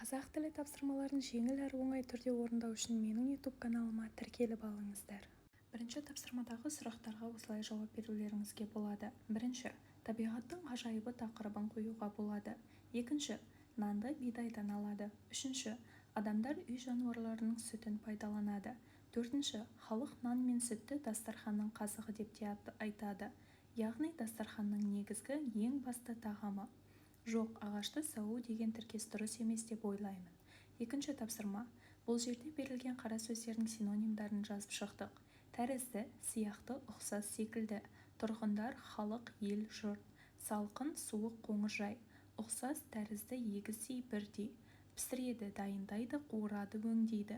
қазақ тілі тапсырмаларын жеңіл әрі оңай түрде орындау үшін менің YouTube каналыма тіркеліп алыңыздар. Бірінші тапсырмадағы сұрақтарға осылай жауап берулеріңізге болады. Бірінші, табиғаттың ғажайыбы тақырыбын қоюға болады. Екінші, нанды бидайдан алады. Үшінші, адамдар үй жануарларының сүтін пайдаланады. Төртінші, халық нан мен сүтті дастарханның қазығы деп те айтады. Яғни дастарханның негізгі ең басты тағамы. Жоқ, ағашты сау деген тіркес дұрыс емес деп ойлаймын. Екінші тапсырма. Бұл жерде берілген қара сөздердің синонимдарын жазып шықтық. Тәрізді, сияқты, ұқсас, секілді. Тұрғындар, халық, ел, жұрт. Салқын, суық, қоңыржай. Ұқсас, тәрізді, егіздей, бірдей. Пісіреді, дайындайды, қуырады, өңдейді.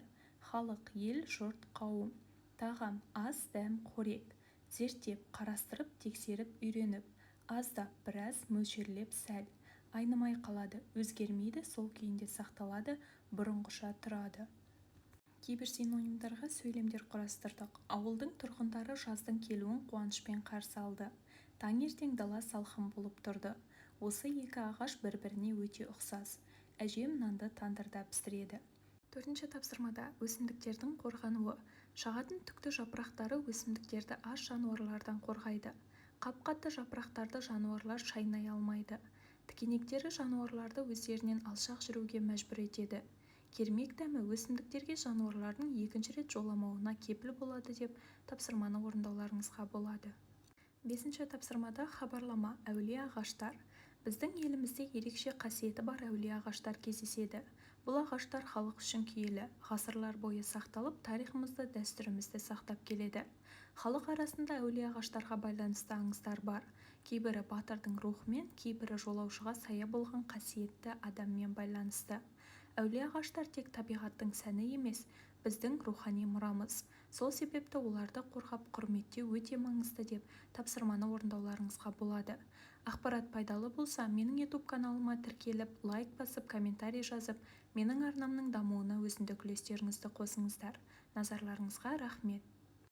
Халық, ел, жұрт, қауым. Тағам, ас, дәм, қорек. Зерттеп, қарастырып, тексеріп, үйреніп. Аздап, біраз, мөлшерлеп, сәл. Айнымай қалады, өзгермейді, сол күйінде сақталады, бұрынғыша тұрады. Кейбір синонимдарға сөйлемдер құрастырдық. Ауылдың тұрғындары жаздың келуін қуанышпен қарсы алды. Таңертең дала салқын болып тұрды. Осы екі ағаш бір-біріне өте ұқсас. Әжем нанды тандырда пісіреді. Төртінші тапсырмада өсімдіктердің қорғануы. Шағатын түкті жапырақтары өсімдіктерді аш жануарлардан қорғайды. Қап-қатты жапырақтарды жануарлар шайнай алмайды. Тікенектері жануарларды өздерінен алшақ жүруге мәжбүр етеді. Кермек дәмі өсімдіктерге жануарлардың екінші рет жоламауына кепіл болады деп тапсырманы орындауларыңызға болады. Бесінші тапсырмада хабарлама әулие ағаштар. Біздің елімізде ерекше қасиеті бар әулие ағаштар кездеседі. Бұл ағаштар халық үшін киелі, ғасырлар бойы сақталып, тарихымызды, дәстүрімізді сақтап келеді. Халық арасында әулие ағаштарға байланысты аңыздар бар. Кейбірі батырдың рухымен, кейбірі жолаушыға сая болған қасиетті адаммен байланысты. Әулие ағаштар тек табиғаттың сәні емес, біздің рухани мұрамыз. Сол себепті оларды қорғап құрметтеу өте маңызды деп тапсырманы орындауларыңызға болады. Ақпарат пайдалы болса, менің YouTube каналыма тіркеліп, лайк басып, комментарий жазып, менің арнамның дамуына өзіндік үлестеріңізді қосыңыздар. Назарларыңызға рахмет.